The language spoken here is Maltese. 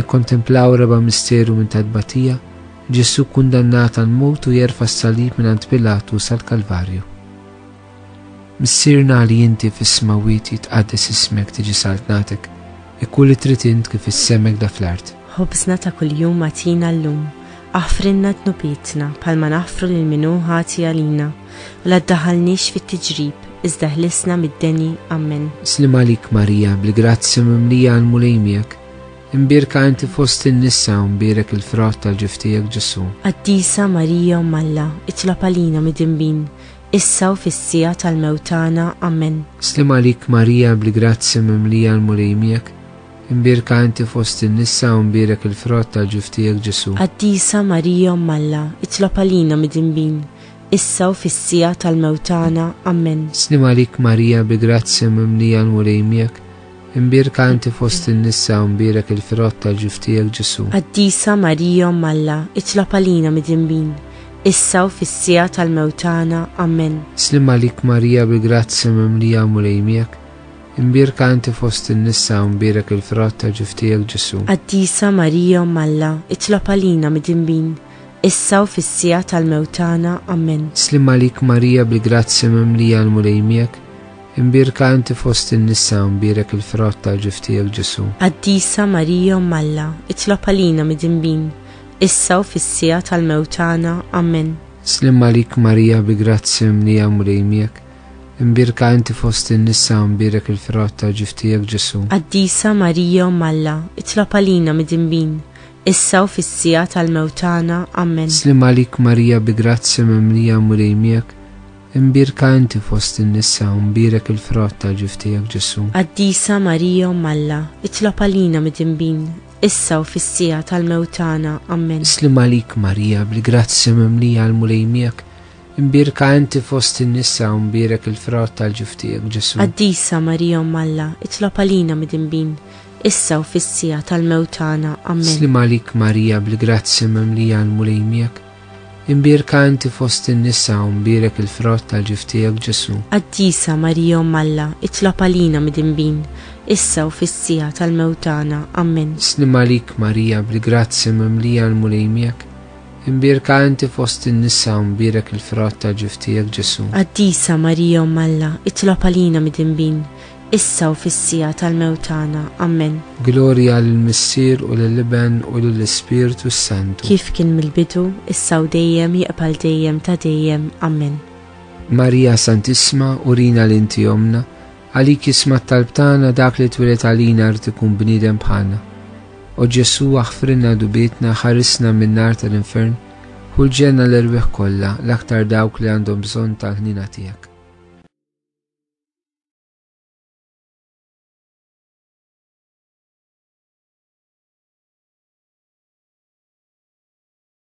nikkontemplaw raba' misteru minn tadbatija, Ġesu kundannat għal-mowt u jerfa' s-salib mingħand Pilatu sal-Kalvarju. Missirna li inti fis-smawiet jitqaddes ismek tiġi saltnatek, ikkulli trid int kif issemmek da fl-art. ħobżna ta' kuljum atina llum, aħfrinna dnubietna bħalma naħfru lil minnu ħati għalina, u la ddaħħalniex fit-tiġrib, iżda ħlisna mid-deni. Amen. Slim għalik Marija, bl-grazzja mimlija għal-mulejmiek, imbirka inti fost in-nisa u mbirek il-frott tal-ġiftijek Ġesu. Qaddisa Marija Alla, itlob għalina mid-dinbin, issa u fis-sija tal-mewtana. Amen. Slim għalik Marija, bl-grazzja mimlija għal-mulejmiek, imbirka inti fost in-nisa u mbirek il-frott tal-ġiftijek Ġesu. Qaddisa Marija Alla, itlob għalina mid-dinbin, issa u fis-sija tal-mewtana. Amen. Slim għalik Marija, bl-grazzja mimlija għal-mulejmiek, imbirka inti fost in-nisa u mbirek il-frott tal-ġiftijek Ġesu. Qaddisa Marija Alla, itlob għalina mid-dinbin, issa u fis-sija tal-mewtana. Amen. Slim għalik Marija, bil-grazzja mimlija mulejmiek, imbirka inti fost in-nisa u mbirek il-frott tal-ġiftijek Ġesu. Qaddisa Marija Alla, itlob għalina mid-dinbin, issa u fis-sija tal-mewtana. Amen. Slim għalik Marija, bil-grazzja mimlija mulejmiek, imbirka inti fost in-nisa u mbirek il-frott tal-ġiftijek Ġesu. Qaddisa Marija Alla, itlob għalina mid-dinbin, issa u fis-sija tal-mewtana. Amen. Slim għalik Marija, bl-grazzja mimlija mulejmiek, imbirka inti fost in-nisa u mbirek il-frott tal-ġiftijek Ġesu. Qaddisa Marija Alla, itlob għalina mid-dinbin, issa u fis-sija tal-mewtana. Amen. Slim għalik Marija, bl-grazzja mimlija mulejmiek, imbirka inti fost in-nisa u mbirek il-frott tal-ġiftijek Ġesu. Qaddisa Marija Alla, itlob għalina mid-dinbin, issa u fis-sija tal-mewtana. Amen. Slim għalik Marija, bl-grazzja mimlija mulejmiek, imbirka inti fost in-nisa u mbirek il-frott tal-ġiftijek Ġesu. Qaddisa Marija Alla, itlob għalina mid-dinbin, issa u fis-sija tal-mewtana. Amen. Slim għalik Marija, bl-grazzja mimlija mulejmiek, imbirka inti fost in-nisa u mbirek il-frott tal-ġiftijek Ġesu. Qaddisa Marija Alla, itlob għalina mid-dinbin, issa u fis-sija tal-mewtana. Amen. Slim għalik Marija, bl-grazzja mimlija mulejmiek, imbirka inti fost in-nisa u mbirek il-frott tal-ġiftijek Ġesu. Qaddisa Marija Alla, itlob għalina mid-dinbin, issa u fis-sija tal-mewtana. Amen. Glorja lill-Missier u lill-Iben u lill-Ispiritu Santu. Kif kien mill-bidu, issa u dejjem jaqbal dejjem ta' dejjem. Amen. Marija Santissima, urina l-inti omna, għalik jisma' talbtana dak li twilet għalina rrid ikun bniedem bħalna. O Ġesu aħfrinna dubietna, ħarisna min-nar tal-infern, u l-ġenna l-irbeħ kollha, l-aktar dawk li għandhom bżonn tal-ħnina tiegħek.